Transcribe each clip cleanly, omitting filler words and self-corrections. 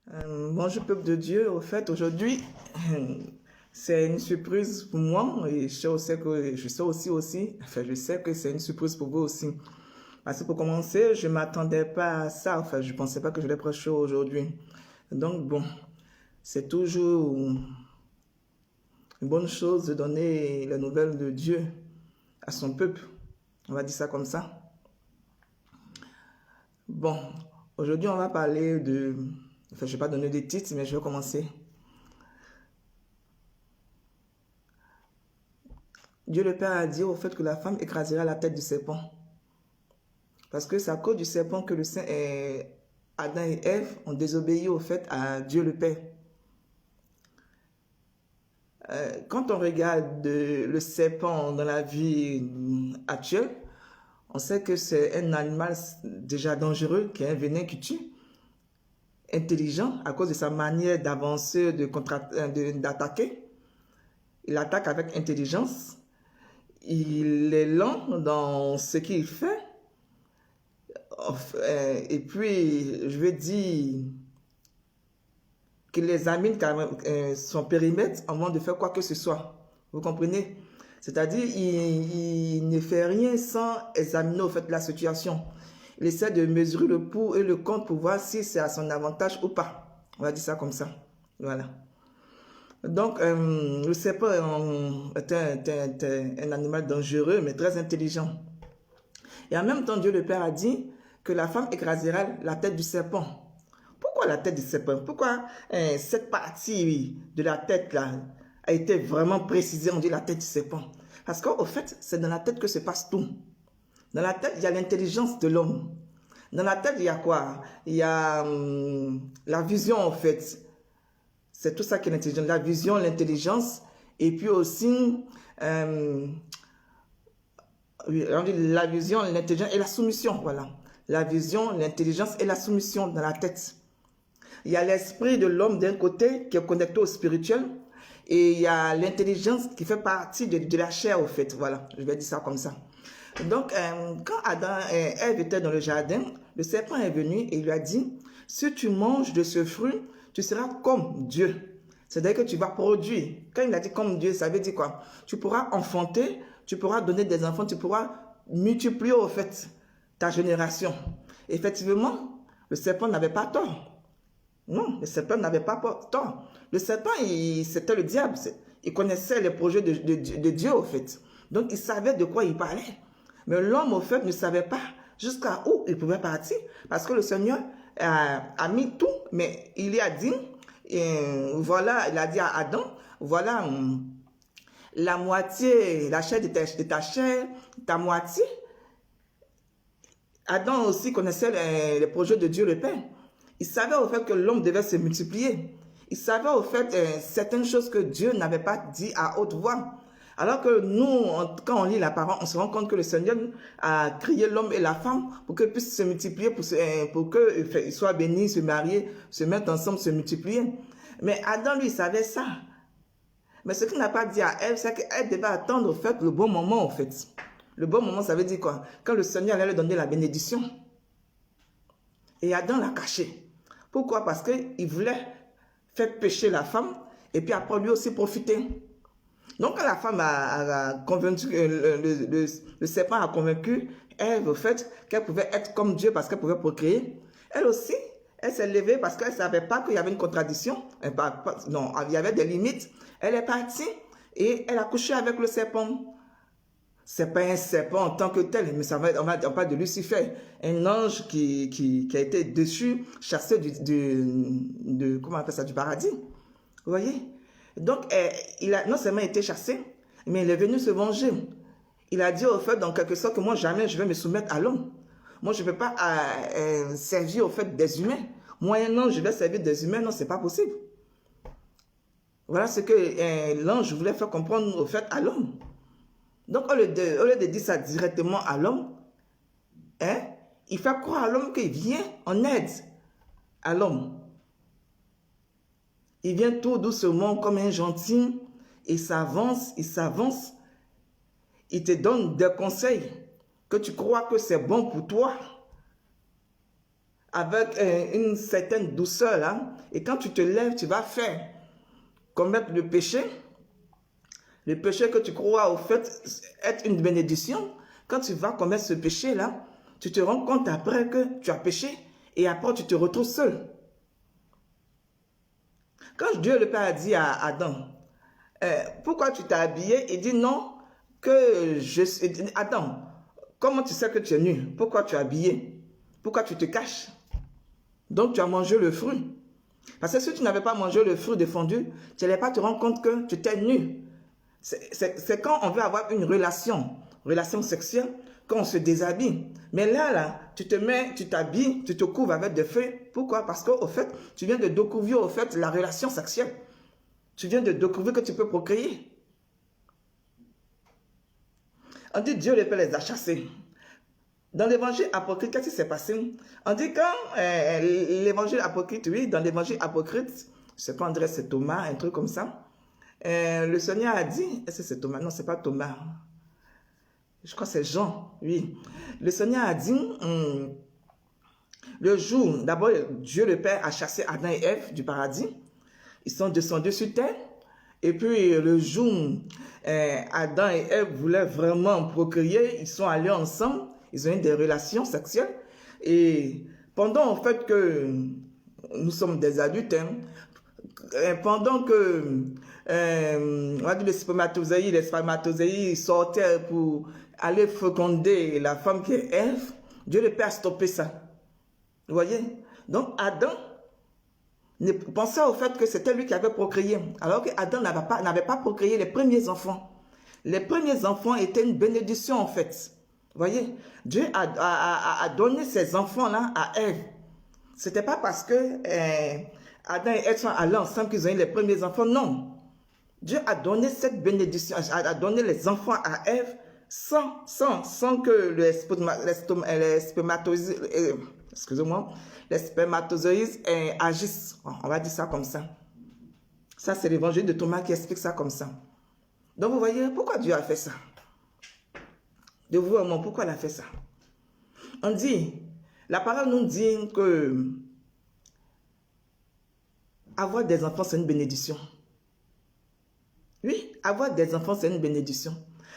Bonjour peuple de Dieu, au fait aujourd'hui c'est une surprise pour moi et je sais que c'est une surprise pour vous aussi. Parce que pour commencer, je ne m'attendais pas à ça, enfin je ne pensais pas que je allais prêcher aujourd'hui. Donc bon, c'est toujours une bonne chose de donner la nouvelle de Dieu à son peuple, on va dire ça comme ça. Bon, aujourd'hui on va parler de, enfin je ne vais pas donner des titres mais je vais commencer. Dieu le Père a dit au fait que la femme écrasera la tête du serpent. Parce que c'est à cause du serpent que Adam et Ève ont désobéi au fait à Dieu le Père. Quand on regarde le serpent dans la vie actuelle, on sait que c'est un animal déjà dangereux, qui a un venin qui tue, intelligent à cause de sa manière d'avancer, d'attaquer. Il attaque avec intelligence. Il est lent dans ce qu'il fait. Et puis, je veux dire qu'il examine son périmètre avant de faire quoi que ce soit. Vous comprenez? C'est-à-dire, il ne fait rien sans examiner au fait la situation. Il essaie de mesurer le pour et le contre pour voir si c'est à son avantage ou pas. On va dire ça comme ça. Voilà. Donc, le serpent est un animal dangereux, mais très intelligent. Et en même temps, Dieu le Père a dit que la femme écrasera la tête du serpent. Pourquoi la tête du serpent? Pourquoi cette partie de la tête là a été vraiment précisée, on dit la tête du serpent? Parce qu'au fait, c'est dans la tête que se passe tout. Dans la tête, il y a l'intelligence de l'homme. Dans la tête, il y a quoi? Il y a la vision, en fait. C'est tout ça qui est l'intelligence. La vision, l'intelligence, et puis aussi la vision, l'intelligence et la soumission. Voilà. La vision, l'intelligence et la soumission dans la tête. Il y a l'esprit de l'homme d'un côté qui est connecté au spirituel et il y a l'intelligence qui fait partie de la chair au fait. Voilà, je vais dire ça comme ça. Donc, quand Adam et Ève étaient dans le jardin, le serpent est venu et il lui a dit, si tu manges de ce fruit, tu seras comme Dieu. C'est-à-dire que tu vas produire. Quand il a dit comme Dieu, ça veut dire quoi? Tu pourras enfanter, tu pourras donner des enfants, tu pourras multiplier au fait ta génération. Effectivement, le serpent n'avait pas tort. Non, le serpent n'avait pas tort. Le serpent, c'était le diable. Il connaissait les projets de Dieu, au fait. Donc, il savait de quoi il parlait. Mais l'homme, au fait, ne savait pas jusqu'à où il pouvait partir. Parce que le Seigneur a mis tout, mais il lui a dit, voilà, il a dit à Adam, voilà la moitié, la chair de ta chair, ta moitié. Adam aussi connaissait les projets de Dieu le Père. Il savait au fait que l'homme devait se multiplier. Il savait au fait certaines choses que Dieu n'avait pas dit à haute voix. Alors que nous, quand on lit la parole, on se rend compte que le Seigneur a créé l'homme et la femme pour qu'ils puissent se multiplier, pour qu'ils soient bénis, se marier, se mettre ensemble, se multiplier. Mais Adam, lui, il savait ça. Mais ce qu'il n'a pas dit à Ève, c'est qu'elle devait attendre au fait le bon moment, en fait. Le bon moment, ça veut dire quoi? Quand le Seigneur allait lui donner la bénédiction. Et Adam l'a caché. Pourquoi? Parce qu'il voulait faire pécher la femme et puis après lui aussi profiter. Donc quand la femme a convaincu, le serpent a convaincu Ève au fait qu'elle pouvait être comme Dieu parce qu'elle pouvait procréer, elle aussi, elle s'est levée parce qu'elle ne savait pas qu'il y avait une contradiction. Non, il y avait des limites. Elle est partie et elle a couché avec le serpent. C'est pas un serpent en tant que tel, mais on parle de Lucifer, un ange qui a été déchu, chassé comment on appelle ça, du paradis. Vous voyez? Donc, il a non seulement été chassé, mais il est venu se venger. Il a dit au fait, dans quelque sorte, que moi, jamais je vais me soumettre à l'homme. Moi, je ne vais pas servir au fait des humains. Moi, un ange, je vais servir des humains. Non, c'est pas possible. Voilà ce que l'ange voulait faire comprendre au fait à l'homme. Donc, au lieu de dire ça directement à l'homme, hein, il fait croire à l'homme qu'il vient en aide à l'homme. Il vient tout doucement comme un gentil, il s'avance, il te donne des conseils que tu crois que c'est bon pour toi. avec une certaine douceur, là, et quand tu te lèves, tu vas faire commettre le péché que tu crois au fait être une bénédiction. Quand tu vas commettre ce péché-là, tu te rends compte après que tu as péché, et après tu te retrouves seul. Quand Dieu le Père a dit à Adam, pourquoi tu t'es habillé? Il dit non, que je suis... Adam, comment tu sais que tu es nu? Pourquoi tu es habillé? Pourquoi tu te caches? Donc tu as mangé le fruit. Parce que si tu n'avais pas mangé le fruit défendu, tu n'allais pas te rendre compte que tu étais nu. C'est quand on veut avoir une relation sexuelle, quand on se déshabille. Mais là, tu t'habilles, tu te couvres avec des feuilles. Pourquoi? Parce qu'au fait, tu viens de découvrir au fait la relation sexuelle. Tu viens de découvrir que tu peux procréer. On dit Dieu le Père les a chassés. Dans l'évangile apocryphe, qu'est-ce qui s'est passé? On dit quand l'évangile apocryphe, oui, dans l'évangile apocryphe, je sais pas, André, c'est Thomas, un truc comme ça. Le Seigneur a dit, est-ce que c'est Thomas? Non, c'est pas Thomas. Je crois que c'est Jean, oui. Le Seigneur a dit, le jour, d'abord, Dieu le Père a chassé Adam et Ève du paradis. Ils sont descendus sur terre. Et puis, le jour, Adam et Ève voulaient vraiment procréer. Ils sont allés ensemble. Ils ont eu des relations sexuelles. Et pendant, en fait, que nous sommes des adultes, pendant que on va dire les spermatozoïdes sortaient pour aller féconder la femme qui est Ève, Dieu le Père a stoppé ça. Vous voyez? Donc, Adam pensait au fait que c'était lui qui avait procréé, alors qu'Adam n'avait pas procréé les premiers enfants. Les premiers enfants étaient une bénédiction, en fait. Vous voyez? Dieu a donné ces enfants-là à Ève. Ce n'était pas parce que Adam et Ève sont allés ensemble qu'ils ont eu les premiers enfants, non. Dieu a donné cette bénédiction, a donné les enfants à Ève sans que les spermatozoïdes, excusez-moi, les spermatozoïdes agissent. On va dire ça comme ça. Ça, c'est l'évangile de Thomas qui explique ça comme ça. Donc, vous voyez, pourquoi Dieu a fait ça? De vous, pourquoi il a fait ça? On dit, la parole nous dit que avoir des enfants, c'est une bénédiction. Oui, avoir des enfants, c'est une bénédiction.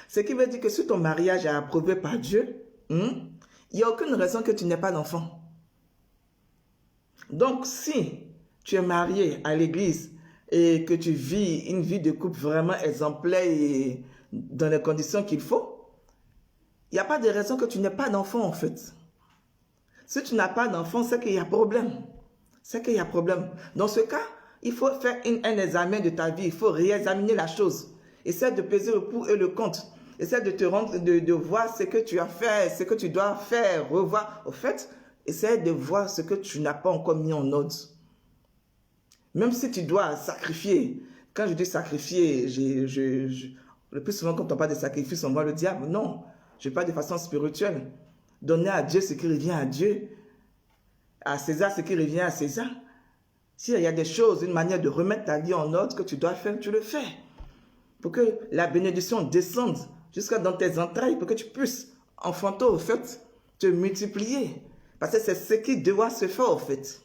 Ce qui veut dire que si ton mariage est approuvé par Dieu, il n'y a aucune raison que tu n'aies pas d'enfant. Donc, si tu es marié à l'église et que tu vis une vie de couple vraiment exemplaire et dans les conditions qu'il faut, il n'y a pas de raison que tu n'aies pas d'enfant en fait. Si tu n'as pas d'enfant, c'est qu'il y a problème. C'est qu'il y a problème. Dans ce cas, il faut faire un examen de ta vie. Il faut réexaminer la chose. Essaie de peser le pour et le contre. Essaie de te rendre, de voir ce que tu as fait, ce que tu dois faire, revoir. Au fait, essaie de voir ce que tu n'as pas encore mis en ordre. Même si tu dois sacrifier. Quand je dis sacrifier, le plus souvent quand on parle de sacrifice, on voit le diable. Non, je parle de façon spirituelle. Donner à Dieu ce qui revient à Dieu. À César ce qui revient à César. S'il y a des choses, une manière de remettre ta vie en ordre que tu dois faire, tu le fais. Pour que la bénédiction descende jusqu'à dans tes entrailles, pour que tu puisses enfanter au fait, te multiplier. Parce que c'est ce qui doit se faire au fait.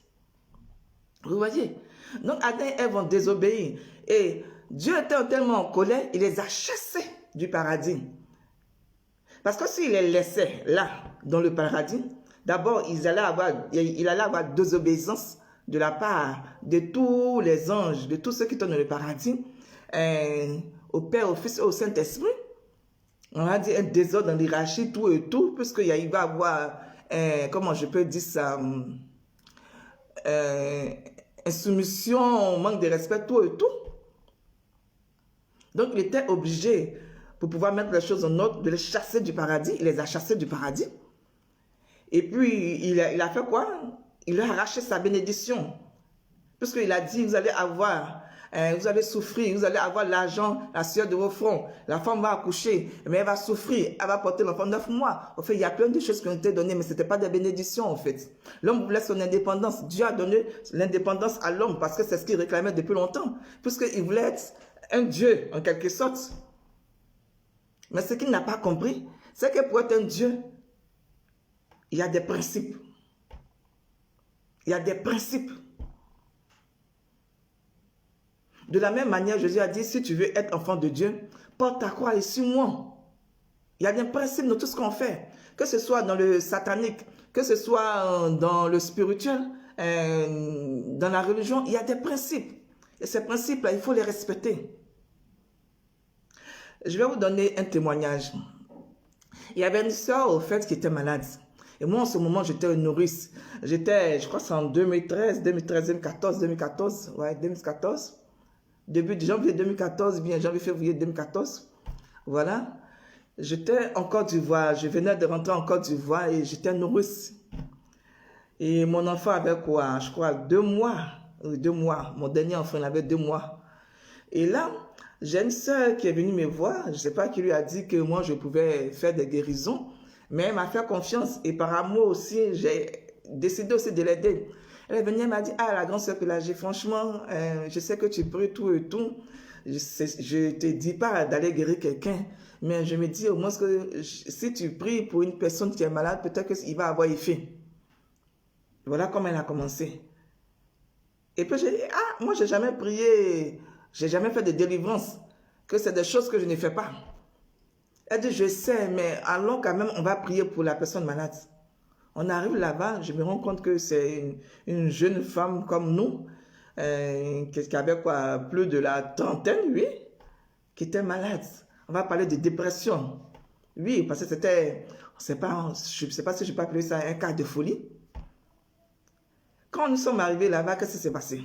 Vous voyez? Donc Adam et Ève ont désobéi. Et Dieu était tellement en colère, il les a chassés du paradis. Parce que s'il les laissait là, dans le paradis, d'abord, il allait avoir désobéissance de la part de tous les anges, de tous ceux qui sont dans le paradis, au Père, au Fils et au Saint-Esprit. On va dire un désordre dans l'hierarchie, tout et tout, puisqu'il va y avoir, comment je peux dire ça, insoumission, manque de respect, tout et tout. Donc, il était obligé, pour pouvoir mettre les choses en ordre, de les chasser du paradis. Il les a chassés du paradis. Et puis, il a fait quoi? Il a arraché sa bénédiction. Puisqu'il a dit, vous allez avoir, vous allez souffrir, vous allez avoir l'argent, la sueur de vos fronts. La femme va accoucher, mais elle va souffrir, elle va porter l'enfant 9 mois. En fait, il y a plein de choses qui ont été données, mais ce n'était pas des bénédictions, en fait. L'homme voulait son indépendance. Dieu a donné l'indépendance à l'homme parce que c'est ce qu'il réclamait depuis longtemps. Puisqu'il voulait être un Dieu, en quelque sorte. Mais ce qu'il n'a pas compris, c'est que pour être un Dieu, il y a des principes. Il y a des principes. De la même manière, Jésus a dit, si tu veux être enfant de Dieu, porte ta croix et suis-moi. Il y a des principes dans tout ce qu'on fait. Que ce soit dans le satanique, que ce soit dans le spirituel, dans la religion, il y a des principes. Et ces principes-là, il faut les respecter. Je vais vous donner un témoignage. Il y avait une soeur, au fait, qui était malade. Et moi, en ce moment, j'étais une nourrice. J'étais, je crois, c'est en 2013, 2014. Ouais, 2014. Début de janvier 2014, bien janvier-février 2014. Voilà. J'étais en Côte d'Ivoire. Je venais de rentrer en Côte d'Ivoire et j'étais nourrice. Et mon enfant avait quoi? Je crois 2 mois. 2 mois. Mon dernier enfant, il avait 2 mois. Et là, j'ai une soeur qui est venue me voir. Je ne sais pas qui lui a dit que moi, je pouvais faire des guérisons. Mais elle m'a fait confiance. Et par amour aussi, j'ai décidé aussi de l'aider. Elle est venue, elle m'a dit, ah, la grande soeur Pélagie, franchement, je sais que tu pries tout et tout. Je ne te dis pas d'aller guérir quelqu'un. Mais je me dis au moins que si tu pries pour une personne qui est malade, peut-être qu'il va avoir effet. Voilà comment elle a commencé. Et puis j'ai dit, ah, moi, je n'ai jamais prié, je n'ai jamais fait de délivrance. Que c'est des choses que je ne fais pas. Elle dit, je sais, mais allons quand même, on va prier pour la personne malade. On arrive là-bas, je me rends compte que c'est une jeune femme comme nous, qui avait quoi, plus de la trentaine, oui, qui était malade. On va parler de dépression. Oui, parce que c'était, je ne sais pas si je peux appeler ça un cas de folie. Quand nous sommes arrivés là-bas, qu'est-ce qui s'est passé?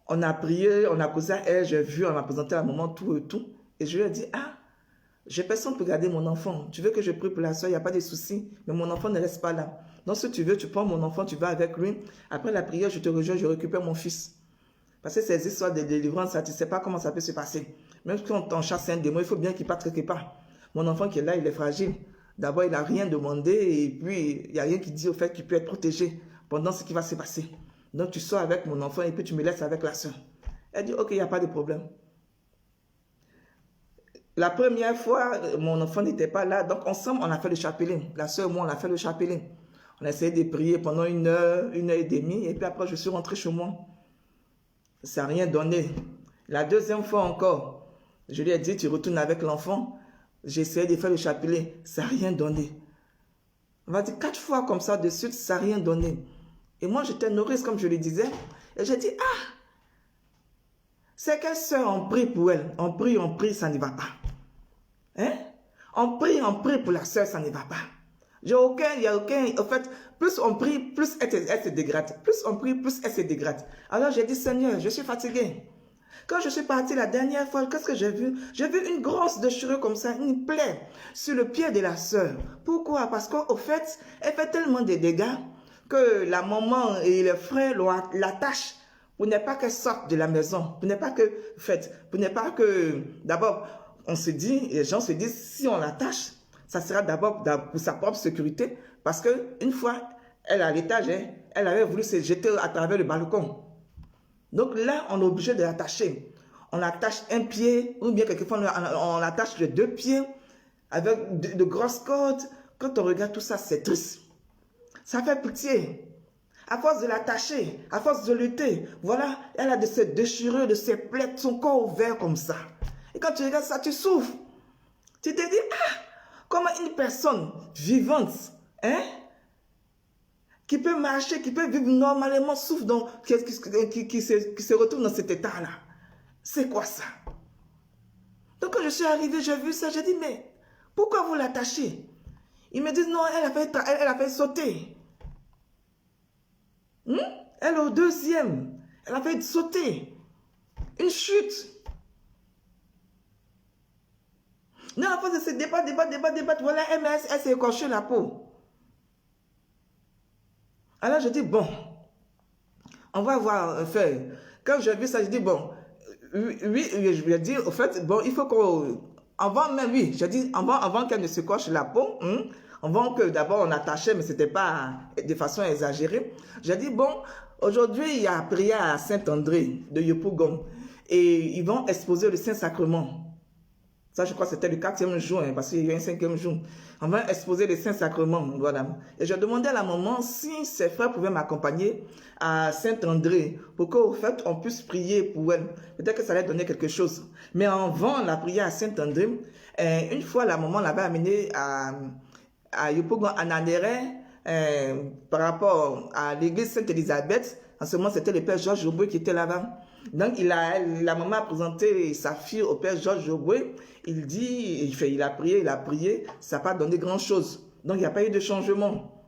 On a prié, on a causé à elle, j'ai vu, on m'a présenté à un moment tout et tout. Et je lui ai dit, ah, j'ai personne pour garder mon enfant. Tu veux que je prie pour la soeur, il n'y a pas de souci. Mais mon enfant ne reste pas là. Donc si tu veux, tu prends mon enfant, tu vas avec lui. Après la prière, je te rejoins, je récupère mon fils. Parce que ces histoires de délivrance, tu ne sais pas comment ça peut se passer. Même quand on chasse un démon, il faut bien qu'il parte quelque part. Mon enfant qui est là, il est fragile. D'abord, il n'a rien demandé et puis il n'y a rien qui dit au fait qu'il peut être protégé pendant ce qui va se passer. Donc tu sors avec mon enfant et puis tu me laisses avec la soeur. Elle dit, ok, il n'y a pas de problème. La première fois, mon enfant n'était pas là. Donc ensemble, on a fait le chapelet. La soeur et moi, on a fait le chapelet. On a essayé de prier pendant 1 heure, 1 heure et demie. Et puis après, je suis rentré chez moi. Ça n'a rien donné. La deuxième fois encore, je lui ai dit, tu retournes avec l'enfant. J'ai essayé de faire le chapelet. Ça n'a rien donné. On va dire 4 fois comme ça de suite, ça n'a rien donné. Et moi, j'étais nourrice, comme je le disais. Et j'ai dit, ah, c'est quelle soeur, on prie pour elle. On prie, ça ne va pas. Hein? On prie pour la soeur, ça ne va pas. Il n'y a aucun, en fait, plus on prie, plus elle se dégrade. Plus on prie, plus elle se dégrade. Alors j'ai dit, Seigneur, je suis fatiguée. Quand je suis partie la dernière fois, qu'est-ce que j'ai vu? J'ai vu une grosse déchirure comme ça, une plaie sur le pied de la soeur. Pourquoi? Parce qu'au fait, elle fait tellement de dégâts que la maman et les frères l'attachent pour ne pas qu'elle sorte de la maison. Pour ne pas que, d'abord, on se dit, les gens se disent, si on l'attache, ça sera d'abord pour sa propre sécurité. Parce qu'une fois, elle à l'étage, elle avait voulu se jeter à travers le balcon. Donc là, on est obligé de l'attacher. On attache un pied, ou bien quelquefois, on attache les 2 pieds avec de grosses cordes. Quand on regarde tout ça, c'est triste. Ça fait pitié. À force de l'attacher, à force de lutter, voilà, elle a de ces déchirures, de ces plaies, son corps ouvert comme ça. Et quand tu regardes ça, tu souffres. Tu te dis, ah, comment une personne vivante, hein, qui peut marcher, qui peut vivre normalement, souffre, qui se retrouve dans cet état-là. C'est quoi ça? Donc quand je suis arrivée, j'ai vu ça, j'ai dit, mais pourquoi vous l'attachez? Ils me disent, non, elle a fait sauter. Elle est au 2e. Elle a fait sauter. Une chute. Non, à force de se débattre, voilà, elle s'est écorchée la peau. Alors je dis, bon, on va voir faire. Quand j'ai vu ça, je dis, bon, oui, je lui ai dit, au fait, bon, il faut qu'on, avant même, oui, j'ai dit, avant qu'elle ne se coche la peau, avant que d'abord on attachait, mais ce n'était pas de façon exagérée, j'ai dit, bon, aujourd'hui, il y a prière à Saint-André de Yopougon, et ils vont exposer le Saint-Sacrement. Ça, je crois que c'était le 4e jour, hein, parce qu'il y a eu un 5e jour. On va exposer les saints sacrements, voilà. Et je demandais à la maman si ses frères pouvaient m'accompagner à Saint-André, pour qu'au fait, on puisse prier pour elle. Peut-être que ça allait donner quelque chose. Mais avant la prière à Saint-André, une fois, la maman l'avait amenée à Yopougon, à Nanéré, par rapport à l'église Sainte-Élisabeth. En ce moment, c'était le père Georges Joboué qui était là-bas. Donc, la maman a présenté sa fille au père Georges Joboué. Il a prié, ça n'a pas donné grand-chose. Donc, il n'y a pas eu de changement.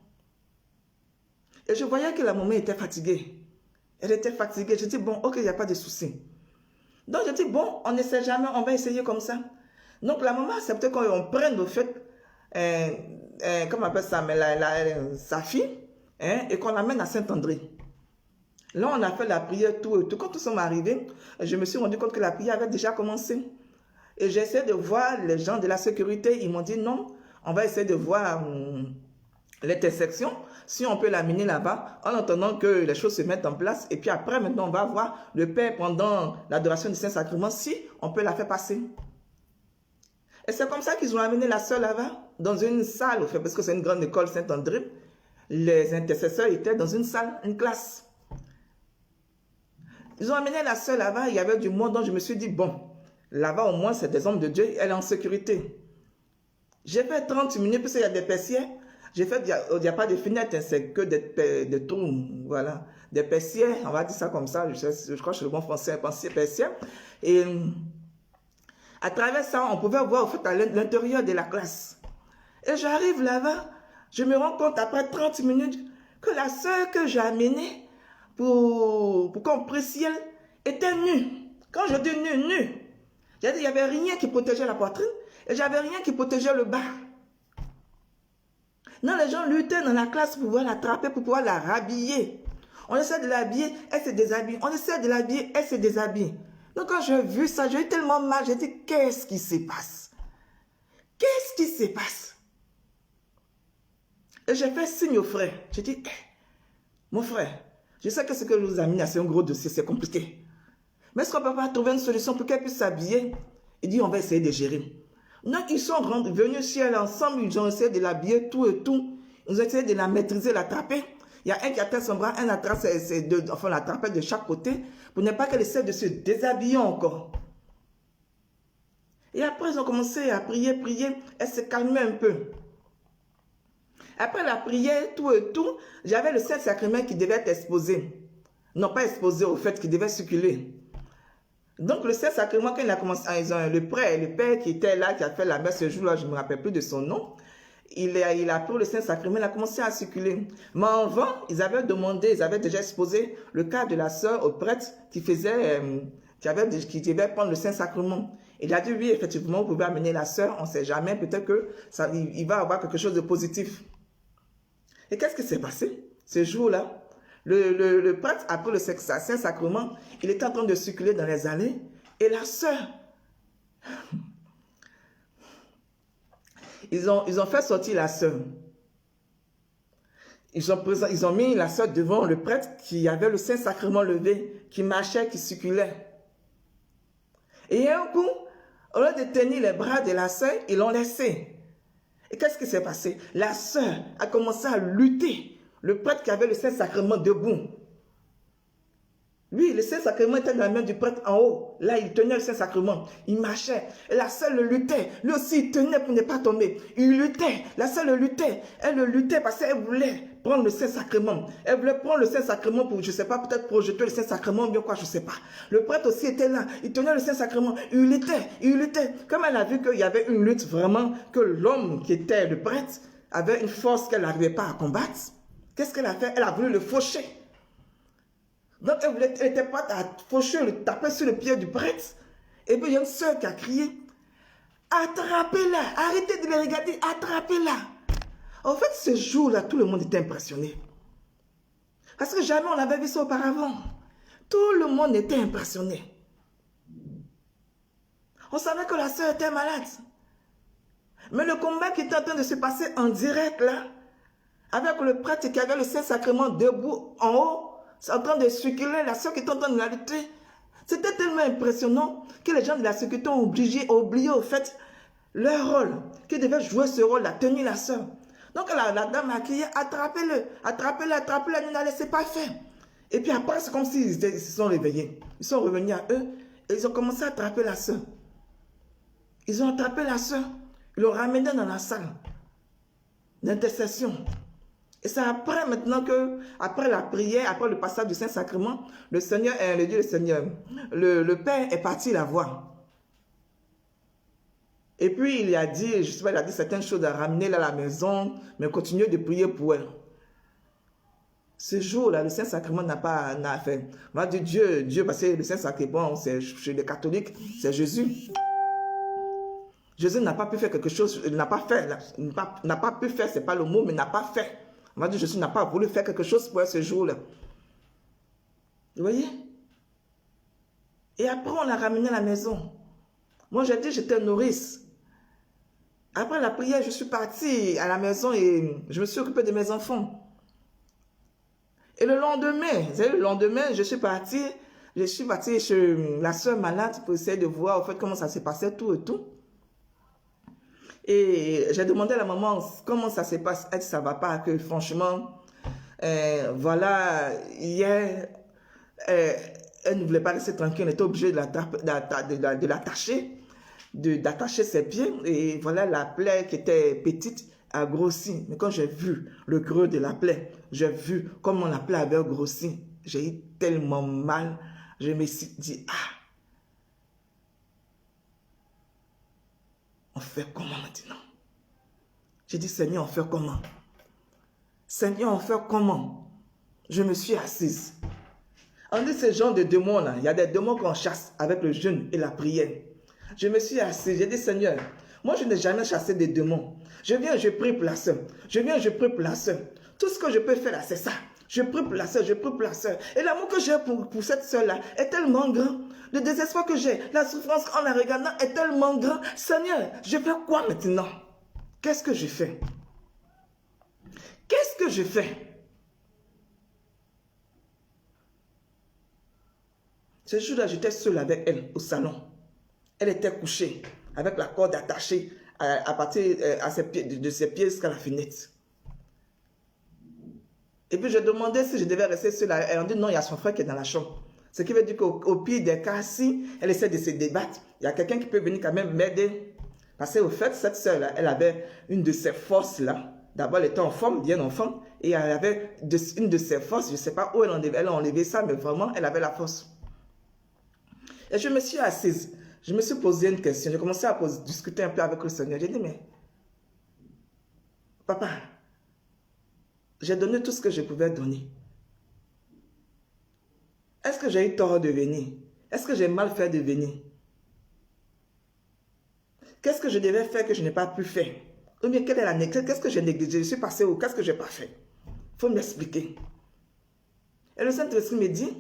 Et je voyais que la maman était fatiguée. Elle était fatiguée. Je dis, bon, ok, il n'y a pas de souci. Donc, je dis, bon, on n'essaie jamais, on va essayer comme ça. Donc, la maman acceptait qu'on prenne au fait, comment on appelle ça, mais sa fille, hein, et qu'on l'amène à Saint-André. Là, on a fait la prière, tout et tout. Quand nous sommes arrivés, je me suis rendu compte que la prière avait déjà commencé. Et j'ai essayé de voir les gens de la sécurité. Ils m'ont dit non, on va essayer de voir l'intersection, si on peut l'amener là-bas, en attendant que les choses se mettent en place. Et puis après, maintenant, on va voir le Père pendant l'adoration du Saint-Sacrement, si on peut la faire passer. Et c'est comme ça qu'ils ont amené la sœur là-bas, dans une salle, parce que c'est une grande école Saint-André. Les intercesseurs étaient dans une salle, une classe. Ils ont amené la sœur là-bas, il y avait du monde, donc je me suis dit, bon, là-bas au moins c'est des hommes de Dieu, elle est en sécurité. J'ai fait 30 minutes, parce qu'il y a des persières. J'ai fait, il n'y a pas de fenêtres, c'est que des trous, voilà. Des persières, on va dire ça comme ça, je crois que c'est le bon français, persières. Et à travers ça, on pouvait voir au fait à l'intérieur de la classe. Et j'arrive là-bas, je me rends compte après 30 minutes que la sœur que j'ai amenée pour qu'on prie ciel était nue. Quand je dis nue, il n'y avait rien qui protégeait la poitrine et j'avais rien qui protégeait le bas. Non, les gens luttaient dans la classe pour pouvoir l'attraper, pour pouvoir la rhabiller. On essaie de l'habiller, elle se déshabille. On essaie de l'habiller, elle se déshabille. Donc quand j'ai vu ça, j'ai eu tellement mal, j'ai dit, qu'est-ce qui se passe? Qu'est-ce qui se passe? Et j'ai fait signe au frère. J'ai dit, mon frère, je sais que ce que nous a mis, c'est un gros dossier, c'est compliqué. Mais est-ce qu'on ne peut pas trouver une solution pour qu'elle puisse s'habiller? Il dit, on va essayer de gérer. Donc, ils sont venus chez elle ensemble, ils ont essayé de l'habiller, tout et tout. Ils ont essayé de la maîtriser, l'attraper. Il y a un qui attrape son bras, un attrape enfin, l'attraper de chaque côté, pour ne pas qu'elle essaie de se déshabiller encore. Et après, ils ont commencé à prier, elle s'est calmée un peu. Après la prière, tout et tout, j'avais le Saint-Sacrement qui devait être exposé. Non, pas exposé au fait, qui devait circuler. Donc, le Saint-Sacrement, quand il a commencé, le père qui était là, qui a fait la messe ce jour-là, je ne me rappelle plus de son nom, il a pris le Saint-Sacrement, il a commencé à circuler. Mais avant, ils avaient déjà exposé le cas de la sœur au prêtre qui devait prendre le Saint-Sacrement. Il a dit, oui, effectivement, vous pouvez amener la sœur, on ne sait jamais, peut-être qu'il va avoir quelque chose de positif. Et qu'est-ce qui s'est passé ce jour-là? Le prêtre, après le Saint-Sacrement, il était en train de circuler dans les allées. Et la sœur, ils ont fait sortir la sœur. Ils ont mis la sœur devant le prêtre qui avait le Saint-Sacrement levé, qui marchait, qui circulait. Et un coup, au lieu de tenir les bras de la sœur, ils l'ont laissé. Et qu'est-ce qui s'est passé? La sœur a commencé à lutter. Le prêtre qui avait le Saint-Sacrement debout. Lui, le Saint-Sacrement était dans la main du prêtre en haut. Là, il tenait le Saint-Sacrement. Il marchait. Et la sœur le luttait. Lui aussi, il tenait pour ne pas tomber. Il luttait. La sœur le luttait. Elle le luttait parce qu'elle voulait prendre le Saint-Sacrement. Elle voulait prendre le Saint-Sacrement pour, je ne sais pas, peut-être projeter le Saint-Sacrement, bien quoi, je ne sais pas. Le prêtre aussi était là. Il tenait le Saint-Sacrement. Il luttait. Comme elle a vu qu'il y avait une lutte vraiment, que l'homme qui était le prêtre avait une force qu'elle n'arrivait pas à combattre. Qu'est-ce qu'elle a fait? Elle a voulu le faucher. Donc, elle était prête à faucher, le taper sur le pied du prêtre. Et puis, il y a une sœur qui a crié, attrapez-la, arrêtez de la regarder, attrapez-la. En fait, ce jour-là, tout le monde était impressionné. Parce que jamais on n'avait vu ça auparavant. Tout le monde était impressionné. On savait que la sœur était malade. Mais le combat qui était en train de se passer en direct, là, avec le prêtre qui avait le Saint-Sacrement debout en haut, c'est en train de circuler, la sœur qui est en train de la lutter. C'était tellement impressionnant que les gens de la sécurité ont oublié au fait leur rôle, qu'ils devaient jouer ce rôle, la tenir la soeur. Donc la dame a crié, attrapez-le, attrapez-le, attrapez-le, ne la laissez pas faire. Et puis après, c'est comme s'ils se sont réveillés. Ils sont revenus à eux et ils ont commencé à attraper la soeur. Ils ont attrapé la soeur, ils l'ont ramenée dans la salle d'intercession. Et c'est après maintenant que, après la prière, après le passage du Saint-Sacrement, le Seigneur, le Dieu, le Seigneur, le Père est parti la voir. Et puis il a dit, je sais pas, il a dit certaines choses à ramener là à la maison, mais continuer de prier pour elle. Ce jour-là, le Saint-Sacrement n'a fait. On va dire Dieu, parce que le Saint-Sacrement, c'est chez les catholiques, c'est Jésus. Jésus n'a pas pu faire quelque chose, il n'a pas fait, n'a pas pu faire, c'est pas le mot, mais n'a pas fait. On va dire Jésus n'a pas voulu faire quelque chose pour elle ce jour-là. Vous voyez? Et après, on l'a ramené à la maison. Moi, j'ai dit, j'étais nourrice. Après la prière, je suis partie à la maison et je me suis occupée de mes enfants. Et le lendemain, vous savez, le lendemain, je suis partie chez la soeur malade pour essayer de voir au fait comment ça s'est passé, tout et tout. Et j'ai demandé à la maman comment ça se passe. Elle dit ça va pas, que franchement, voilà, hier, elle ne voulait pas rester tranquille, elle était obligée de l'attacher, d'attacher ses pieds. Et voilà, la plaie qui était petite a grossi. Mais quand j'ai vu le creux de la plaie, j'ai vu comment la plaie avait grossi. J'ai eu tellement mal. Je me suis dit, ah, on fait comment maintenant? J'ai dit, Seigneur, on fait comment? Seigneur, on fait comment? Je me suis assise. On dit ce genre de démons-là, il y a des démons qu'on chasse avec le jeûne et la prière. Je me suis assise, j'ai dit, Seigneur, moi je n'ai jamais chassé des démons. Je viens, je prie pour la soeur. Je viens, je prie pour la soeur. Tout ce que je peux faire là, c'est ça. Je prie pour la soeur, je prie pour la soeur. Et l'amour que j'ai pour cette soeur-là est tellement grand. Le désespoir que j'ai, la souffrance en la regardant est tellement grand. Seigneur, je fais quoi maintenant? Qu'est-ce que je fais? Qu'est-ce que je fais? Ce jour-là, j'étais seule avec elle au salon. Elle était couchée avec la corde attachée à partir de ses pieds jusqu'à la fenêtre. Et puis je demandais si je devais rester seule. Elle a dit non, il y a son frère qui est dans la chambre. Ce qui veut dire qu'au pire des cas, si elle essaie de se débattre, il y a quelqu'un qui peut venir quand même m'aider. Parce qu'au fait, cette soeur-là, elle avait une de ses forces-là. D'abord, elle était en forme, bien en forme. Et elle avait une de ses forces, je ne sais pas où elle a enlevé ça, mais vraiment, elle avait la force. Et je me suis assise. Je me suis posé une question. J'ai commencé à discuter un peu avec le Seigneur. J'ai dit, mais, papa, j'ai donné tout ce que je pouvais donner. Est-ce que j'ai eu tort de venir? Est-ce que j'ai mal fait de venir? Qu'est-ce que je devais faire que je n'ai pas pu faire? Ou bien quelle est la négligence? Qu'est-ce que j'ai négligé? Je suis passé où? Qu'est-ce que je n'ai pas fait? Il faut m'expliquer. Et le Saint-Esprit me dit,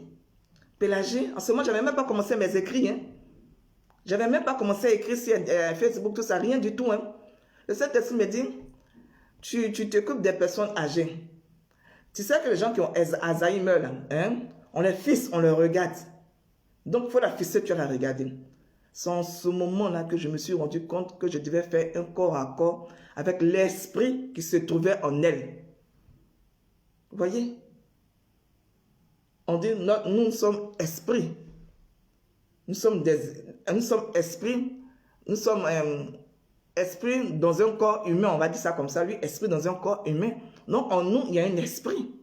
Pélagée, en ce moment, je n'avais même pas commencé mes écrits. Hein. Je n'avais même pas commencé à écrire sur Facebook, tout ça, rien du tout. Hein. Le Saint-Esprit me dit, tu t'occupes des personnes âgées. Tu sais que les gens qui ont Alzheimer, là, hein, on les fixe, on les regarde. Donc, il faut la fixer, tu vas la regarder. C'est en ce moment-là que je me suis rendu compte que je devais faire un corps à corps avec l'esprit qui se trouvait en elle. Vous voyez? On dit, nous sommes esprits. Nous sommes esprits. Nous sommes esprits dans un corps humain. On va dire ça comme ça, lui, esprit dans un corps humain. Donc, en nous, il y a un esprit.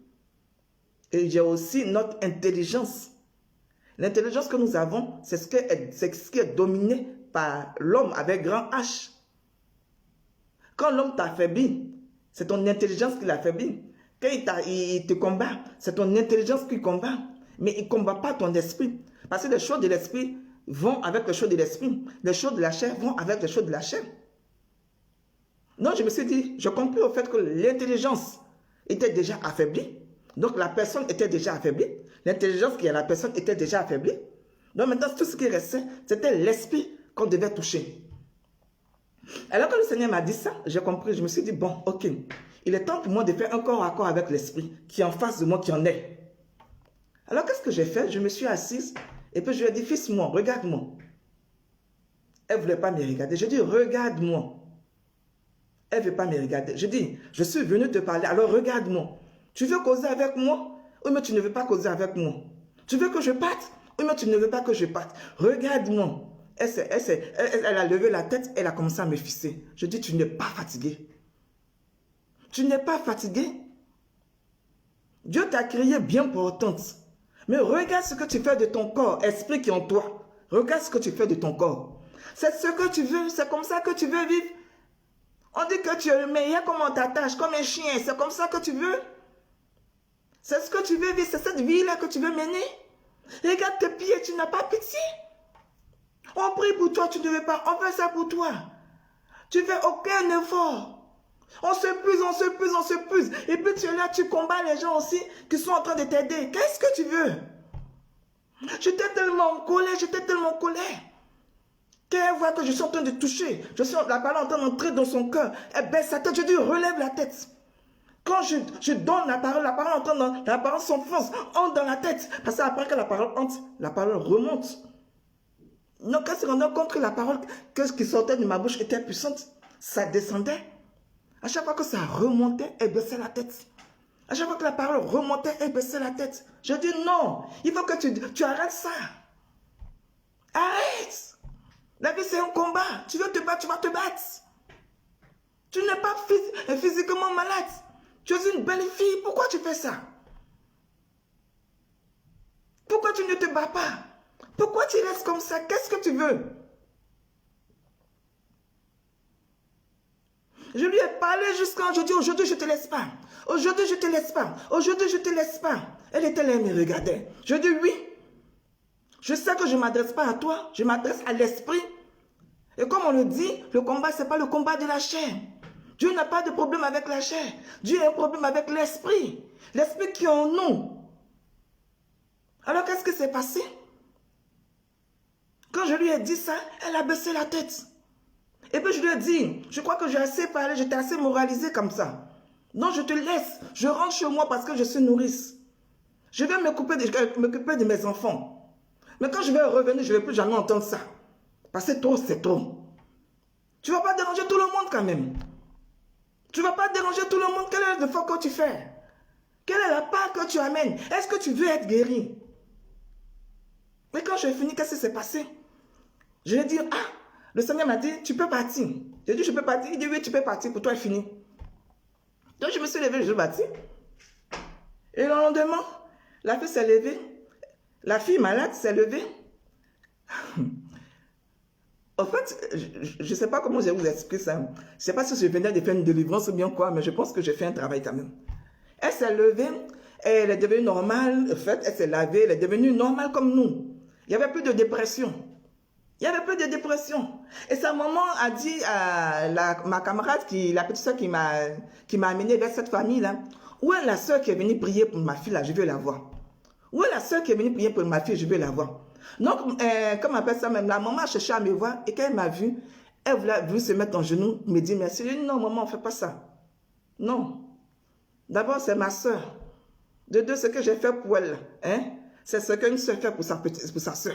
Et il y a aussi notre intelligence. L'intelligence que nous avons, c'est ce qui est dominé par l'homme avec grand H. Quand l'homme t'affaiblit, c'est ton intelligence qui l'affaiblit. Quand il te combat, c'est ton intelligence qui combat. Mais il ne combat pas ton esprit. Parce que les choses de l'esprit vont avec les choses de l'esprit. Les choses de la chair vont avec les choses de la chair. Donc je me suis dit, je compris au fait que l'intelligence était déjà affaiblie. Donc la personne était déjà affaiblie. L'intelligence qui est la personne était déjà affaiblie. Donc maintenant, tout ce qui restait, c'était l'esprit qu'on devait toucher. Alors que le Seigneur m'a dit ça, j'ai compris, je me suis dit, bon, ok, il est temps pour moi de faire un corps à corps avec l'esprit qui est en face de moi, qui en est. Alors qu'est-ce que j'ai fait? Je me suis assise Et puis je lui ai dit, fils, moi, regarde-moi. Elle ne voulait pas me regarder. Je dis, regarde-moi. Elle ne veut pas me regarder. Je dis, je suis venu te parler, alors regarde-moi. Tu veux causer avec moi? Oui, mais tu ne veux pas causer avec moi. Tu veux que je parte? Oui, mais tu ne veux pas que je parte. Regarde-moi. Elle a levé la tête, elle a commencé à me fisser. Je dis, tu n'es pas fatigué. Tu n'es pas fatigué. Dieu t'a créé bien portante. Mais regarde ce que tu fais de ton corps, esprit qui est en toi. Regarde ce que tu fais de ton corps. C'est ce que tu veux, c'est comme ça que tu veux vivre. On dit que tu es le meilleur, comme on t'attache, comme un chien. C'est comme ça que tu veux. C'est ce que tu veux vivre, c'est cette vie-là que tu veux mener. Regarde tes pieds, tu n'as pas pitié. On prie pour toi, tu ne veux pas. On fait ça pour toi. Tu fais aucun effort. On se puse, on se puse, on se puse. Et puis tu es là, tu combats les gens aussi qui sont en train de t'aider. Qu'est-ce que tu veux? J'étais tellement en colère, j'étais tellement en colère. Qu'elle voit que je suis en train de toucher. La parole est en train d'entrer dans son cœur. Elle baisse sa tête, je dis relève la tête. Quand je donne la parole entre dans, la parole s'enfonce, entre dans la tête. Parce qu'après que la parole entre, la parole remonte. Donc quand se rendait compte que la parole qui sortait de ma bouche était puissante, ça descendait. À chaque fois que ça remontait, elle baissait la tête. À chaque fois que la parole remontait, elle baissait la tête. Je dis non, il faut que tu arrêtes ça. Arrête. La vie, c'est un combat. Tu veux te battre, tu vas te battre. Tu n'es pas physiquement malade. Tu es une belle fille. Pourquoi tu fais ça? Pourquoi tu ne te bats pas? Pourquoi tu restes comme ça? Qu'est-ce que tu veux? Je lui ai parlé jusqu'à aujourd'hui. Aujourd'hui, je ne te laisse pas. Aujourd'hui, je ne te laisse pas. Aujourd'hui, je ne te laisse pas. Elle était là, elle me regardait. Je dis oui. Je sais que je ne m'adresse pas à toi. Je m'adresse à l'esprit. Et comme on le dit, le combat, ce n'est pas le combat de la chair. Dieu n'a pas de problème avec la chair. Dieu a un problème avec l'esprit. L'esprit qui est en nous. Alors, qu'est-ce qui s'est passé? Quand je lui ai dit ça, elle a baissé la tête. Et puis je lui ai dit, je crois que j'ai assez parlé, j'étais assez moralisée comme ça. Non, je te laisse. Je rentre chez moi parce que je suis nourrice. Je vais m'occuper de mes enfants. Mais quand je vais revenir, je ne vais plus jamais entendre ça. Parce que trop, c'est trop. Tu ne vas pas déranger tout le monde quand même. Tu ne vas pas déranger tout le monde. Quel est l'effort que tu fais? Quelle est la part que tu amènes? Est-ce que tu veux être guéri? Mais quand j'ai fini, qu'est-ce qui s'est passé? Je lui ai dit, ah, le Seigneur m'a dit, tu peux partir. J'ai dit, je peux partir. Il dit, oui, tu peux partir, pour toi, c'est fini. Donc, je me suis levée, je suis partie. Et le lendemain, la fille s'est levée. La fille malade s'est levée. En fait, je ne sais pas comment je vais vous expliquer ça. Je ne sais pas si je venais de faire une délivrance ou bien quoi, mais je pense que j'ai fait un travail quand même. Elle s'est levée, elle est devenue normale. En fait, elle s'est lavée, elle est devenue normale comme nous. Il n'y avait plus de dépression. Il n'y avait plus de dépression. Et sa maman a dit à ma camarade, la petite soeur qui m'a amenée vers cette famille-là, où est la soeur qui est venue prier pour ma fille là, je veux la voir. Où est la soeur qui est venue prier pour ma fille, je veux la voir. Donc, comme on appelle ça même, la maman a cherché à me voir et quand elle m'a vu, elle voulait se mettre en genoux, me dire merci. Je dis non, maman, on ne fait pas ça. Non. D'abord, c'est ma soeur. De deux, ce que j'ai fait pour elle, hein, c'est ce qu'une soeur fait pour sa soeur.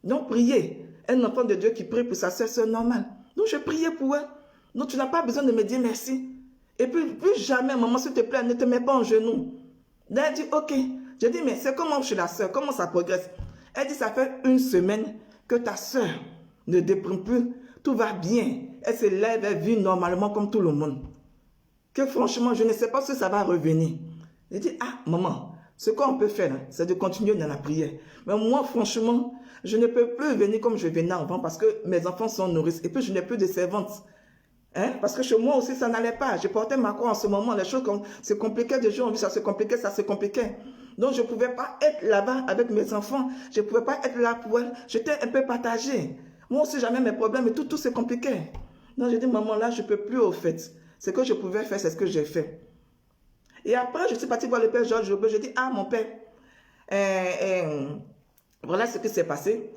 Donc, prier. Un enfant de Dieu qui prie pour sa soeur, c'est normal. Donc, je priais pour elle. Donc, tu n'as pas besoin de me dire merci. Et puis, plus jamais, maman, s'il te plaît, ne te mets pas en genoux. Là, elle dit, ok. Je dis, mais c'est comment chez la soeur? Comment ça progresse? Elle dit, ça fait une semaine que ta soeur ne déprime plus. Tout va bien. Elle se lève, elle vit normalement comme tout le monde. Que franchement, je ne sais pas si ça va revenir. Je dis, ah, maman, ce qu'on peut faire, c'est de continuer dans la prière. Mais moi, franchement, je ne peux plus venir comme je venais avant parce que mes enfants sont nourrices. Et puis, je n'ai plus de servantes. Hein? Parce que chez moi aussi, ça n'allait pas. Je portais ma croix en ce moment. Les choses se compliquaient de jour en jour. Ça se compliquait, ça se compliquait. Donc, je ne pouvais pas être là-bas avec mes enfants. Je ne pouvais pas être là pour elles. J'étais un peu partagée. Moi aussi, j'avais mes problèmes et tout se compliquait. Donc, j'ai dit, maman, là, je ne peux plus au fait. Ce que je pouvais faire, c'est ce que j'ai fait. Et après, je suis partie voir le père Georges Joubert. Je dis, ah, mon père, voilà ce qui s'est passé.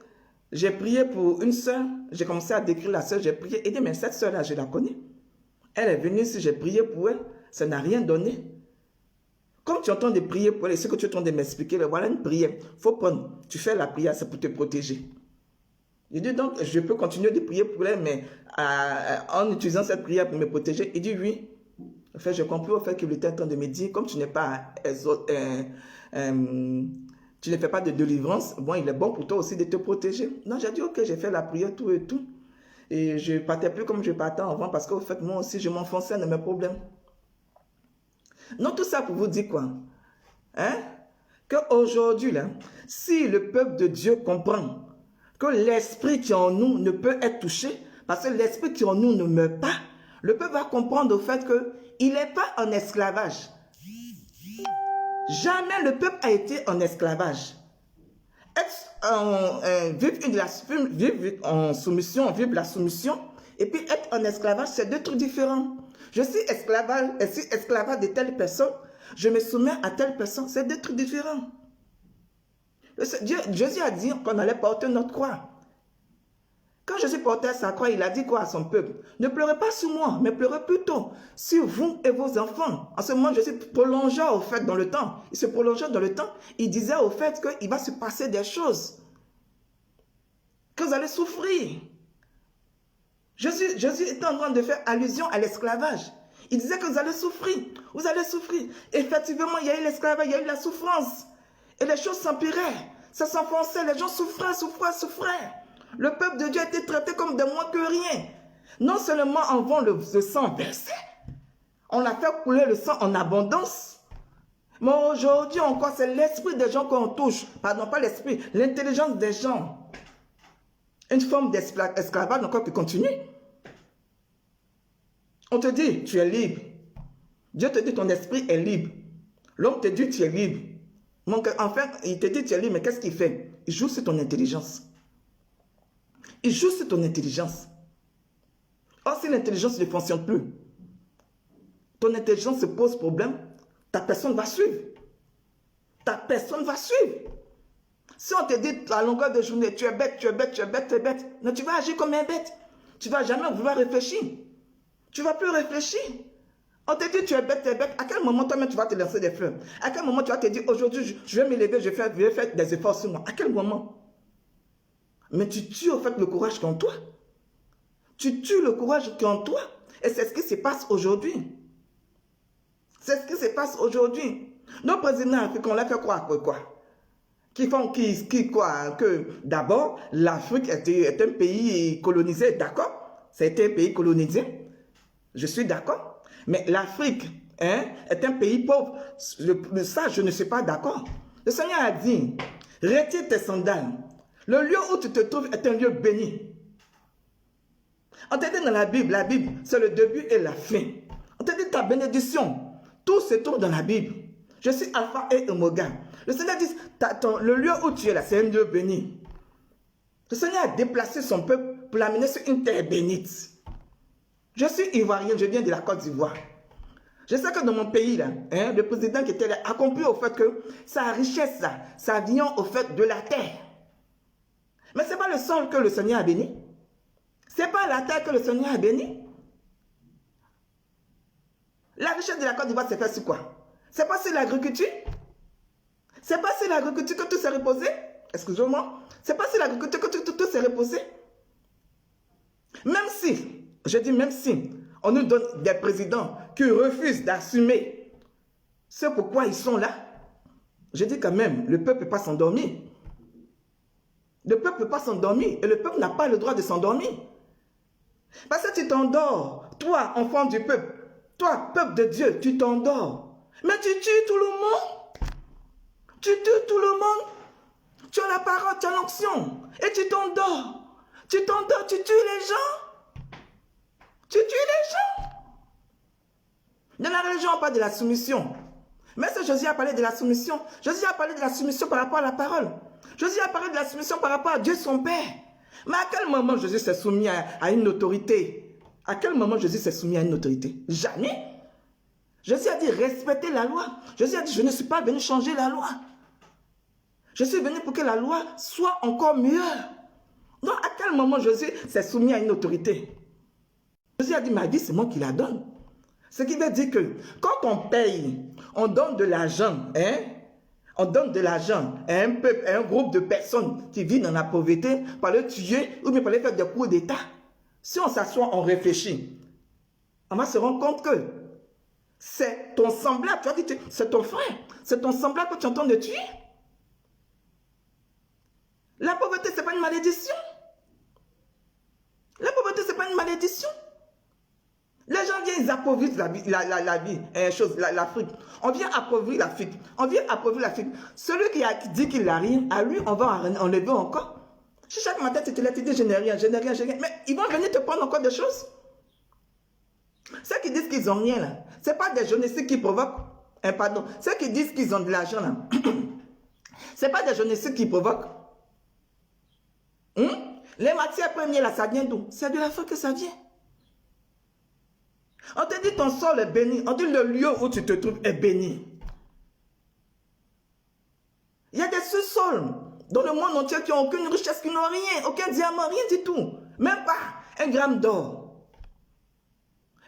J'ai prié pour une soeur. J'ai commencé à décrire la soeur. J'ai prié. Et dit, mais cette soeur-là, je la connais. Elle est venue, si j'ai prié pour elle, ça n'a rien donné. Comme tu entends de prier pour elle, ce que tu entends de m'expliquer, voilà une prière. Il faut prendre, tu fais la prière, c'est pour te protéger. Il dit donc, je peux continuer de prier pour elle, mais en utilisant cette prière pour me protéger. Il dit oui. En fait, je comprends au fait qu'il était en train de me dire, comme tu n'es pas, tu ne fais pas de délivrance, bon, il est bon pour toi aussi de te protéger. Non, j'ai dit ok, j'ai fait la prière, tout et tout. Et je ne partais plus comme je partais avant, parce qu'au fait, moi aussi, je m'enfonçais dans mes problèmes. Non, tout ça pour vous dire quoi? Hein? Qu'aujourd'hui, là, si le peuple de Dieu comprend que l'esprit qui est en nous ne peut être touché, parce que l'esprit qui est en nous ne meurt pas, le peuple va comprendre au fait qu'il n'est pas en esclavage. Jamais le peuple a été en esclavage. Vivre en soumission, vivre la soumission, et puis être en esclavage, c'est deux trucs différents. Je suis esclavage de telle personne, je me soumets à telle personne, c'est deux trucs différents. Jésus a dit qu'on allait porter notre croix. Quand Jésus portait sa croix, il a dit quoi à son peuple? Ne pleurez pas sur moi, mais pleurez plutôt sur vous et vos enfants. En ce moment, Jésus prolongeait au fait dans le temps. Il se prolongeait dans le temps. Il disait au fait qu'il va se passer des choses. Que vous allez souffrir. Jésus était en train de faire allusion à l'esclavage. Il disait que vous allez souffrir. Vous allez souffrir. Effectivement, il y a eu l'esclavage, il y a eu la souffrance. Et les choses s'empiraient. Ça s'enfonçait. Les gens souffraient. Le peuple de Dieu a été traité comme de moins que rien. Non seulement en vend le sang versé, on a fait couler le sang en abondance. Mais aujourd'hui encore, c'est l'esprit des gens qu'on touche. Pardon, pas l'esprit, l'intelligence des gens. Une forme d'esclavage encore qui continue. On te dit, tu es libre. Dieu te dit, ton esprit est libre. L'homme te dit, tu es libre. Enfin, il te dit, tu es libre, mais qu'est-ce qu'il fait? Il joue sur ton intelligence. Il joue sur ton intelligence. Or, si l'intelligence ne fonctionne plus, ton intelligence se pose problème, ta personne va suivre. Ta personne va suivre. Si on te dit à longueur de journée, tu es bête, tu es bête, tu es bête, tu es bête, mais tu vas agir comme un bête. Tu ne vas jamais vouloir réfléchir. Tu ne vas plus réfléchir. On te dit tu es bête, à quel moment toi-même tu vas te lancer des fleurs? À quel moment tu vas te dire aujourd'hui je vais me lever, je vais faire des efforts sur moi? À quel moment? Mais tu tues au fait le courage qui est en toi. Tu tues le courage qui est en toi. Et c'est ce qui se passe aujourd'hui. C'est ce qui se passe aujourd'hui. Nos présidents africains, on l'a fait croire quoi? Qui croient que d'abord, l'Afrique est un pays colonisé, d'accord? C'était un pays colonisé. Je suis d'accord. Mais l'Afrique est un pays pauvre. Ça, je ne suis pas d'accord. Le Seigneur a dit, retire tes sandales. Le lieu où tu te trouves est un lieu béni. On te dit dans la Bible, c'est le début et la fin. On te dit ta bénédiction, tout se trouve dans la Bible. Je suis Alpha et Omega. Le Seigneur dit, le lieu où tu es là, c'est un lieu béni. Le Seigneur a déplacé son peuple pour l'amener sur une terre bénite. Je suis ivoirien, je viens de la Côte d'Ivoire. Je sais que dans mon pays, là, le président qui était là a compris au fait que sa richesse, là, ça vient au fait de la terre. Mais ce n'est pas le sol que le Seigneur a béni. Ce n'est pas la terre que le Seigneur a béni. La richesse de la Côte d'Ivoire, c'est fait sur quoi? C'est pas sur l'agriculture? C'est pas sur l'agriculture que tout s'est reposé? Excusez-moi. C'est pas sur l'agriculture que tout s'est reposé? Même si, je dis même si, on nous donne des présidents qui refusent d'assumer ce pourquoi ils sont là, je dis quand même, le peuple ne peut pas s'endormir. Le peuple ne peut pas s'endormir et le peuple n'a pas le droit de s'endormir. Parce que tu t'endors, toi, enfant du peuple, toi, peuple de Dieu, tu t'endors. Mais tu tues tout le monde. Tu tues tout le monde. Tu as la parole, tu as l'onction et tu t'endors. Tu t'endors, tu tues les gens. Tu tues les gens. Dans la religion, on parle de la soumission. Mais si Jésus a parlé de la soumission, Jésus a parlé de la soumission par rapport à la parole. Jésus a parlé de la soumission par rapport à Dieu son Père. Mais à quel moment Jésus s'est soumis à une autorité? À quel moment Jésus s'est soumis à une autorité? Jamais. Jésus a dit respectez la loi. Jésus a dit je ne suis pas venu changer la loi. Je suis venu pour que la loi soit encore mieux. Donc à quel moment Jésus s'est soumis à une autorité? Jésus a dit ma vie c'est moi qui la donne. Ce qui veut dire que quand on paye on donne de l'argent, hein? On donne de l'argent à un peuple, à un groupe de personnes qui vivent dans la pauvreté pour les tuer ou bien pour les faire des coups d'État. Si on s'assoit, on réfléchit, on va se rendre compte que c'est ton semblable, tu as dit, c'est ton frère, c'est ton semblable que tu es en train de tuer. La pauvreté, ce n'est pas une malédiction. La pauvreté, ce n'est pas une malédiction. Les gens viennent, ils appauvrissent l'Afrique. On vient appauvrir l'Afrique. On vient appauvrir l'Afrique. Celui qui dit qu'il n'a rien, à lui, on va enlever encore. Si chaque matin, tu te lèves, tu dis, je n'ai rien, je n'ai rien, je n'ai rien. Mais ils vont venir te prendre encore des choses. Ceux qui disent qu'ils n'ont rien, là, ce n'est pas des génocides qui provoquent. Pardon. Ceux qui disent qu'ils ont de l'argent, là, ce n'est pas des génocides qui provoquent. Les matières premières, là, ça vient d'où? C'est de l'Afrique que ça vient. On te dit ton sol est béni. On dit le lieu où tu te trouves est béni. Il y a des sous-sols dans le monde entier qui n'ont aucune richesse, qui n'ont rien, aucun diamant, rien du tout. Même pas un gramme d'or.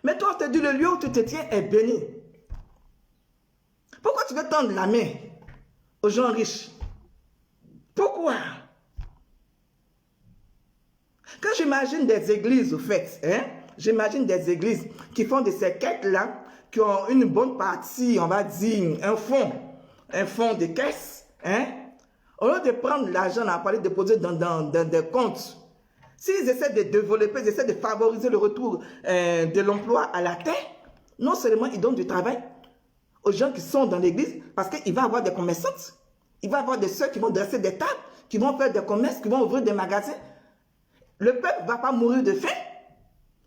Mais toi, on te dit le lieu où tu te tiens est béni. Pourquoi tu veux tendre la main aux gens riches? Pourquoi? Quand j'imagine des églises, au fait, j'imagine des églises qui font de ces quêtes-là, qui ont une bonne partie, on va dire, un fonds de caisse, au lieu de prendre l'argent pour aller déposer dans des comptes, s'ils essaient de développer, ils essaient de favoriser le retour de l'emploi à la terre, non seulement ils donnent du travail aux gens qui sont dans l'église, parce qu'il va y avoir des commerçantes, il va y avoir des soeurs qui vont dresser des tables, qui vont faire des commerces, qui vont ouvrir des magasins. Le peuple ne va pas mourir de faim.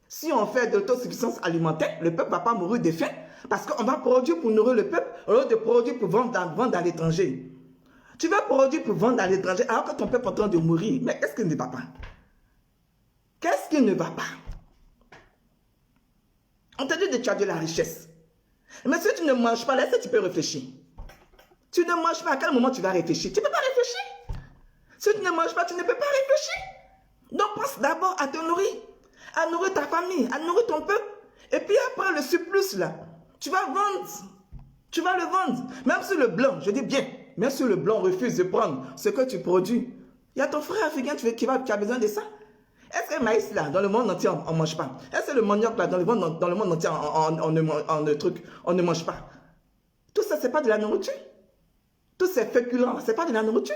Si on fait de l'autosuffisance alimentaire, le peuple ne va pas mourir de faim. Parce qu'on va produire pour nourrir le peuple, au lieu de produire pour vendre à l'étranger. Tu vas produire pour vendre à l'étranger, alors que ton peuple est en train de mourir. Mais qu'est-ce qui ne va pas? Qu'est-ce qui ne va pas? On te dit de tu as de la richesse. Mais si tu ne manges pas, là, est-ce que tu peux réfléchir? Tu ne manges pas, à quel moment tu vas réfléchir? Tu ne peux pas réfléchir. Si tu ne manges pas, tu ne peux pas réfléchir. Donc pense d'abord à te nourrir, à nourrir ta famille, à nourrir ton peuple. Et puis après le surplus là, tu vas vendre, tu vas le vendre. Même si le blanc, je dis bien, même si le blanc refuse de prendre ce que tu produis, il y a ton frère africain qui a besoin de ça. Est-ce que le maïs là, dans le monde entier, on ne mange pas? Est-ce que le manioc là, dans le monde entier, on ne mange pas? Tout ça, ce n'est pas de la nourriture. Tous ces féculents, ce n'est pas de la nourriture.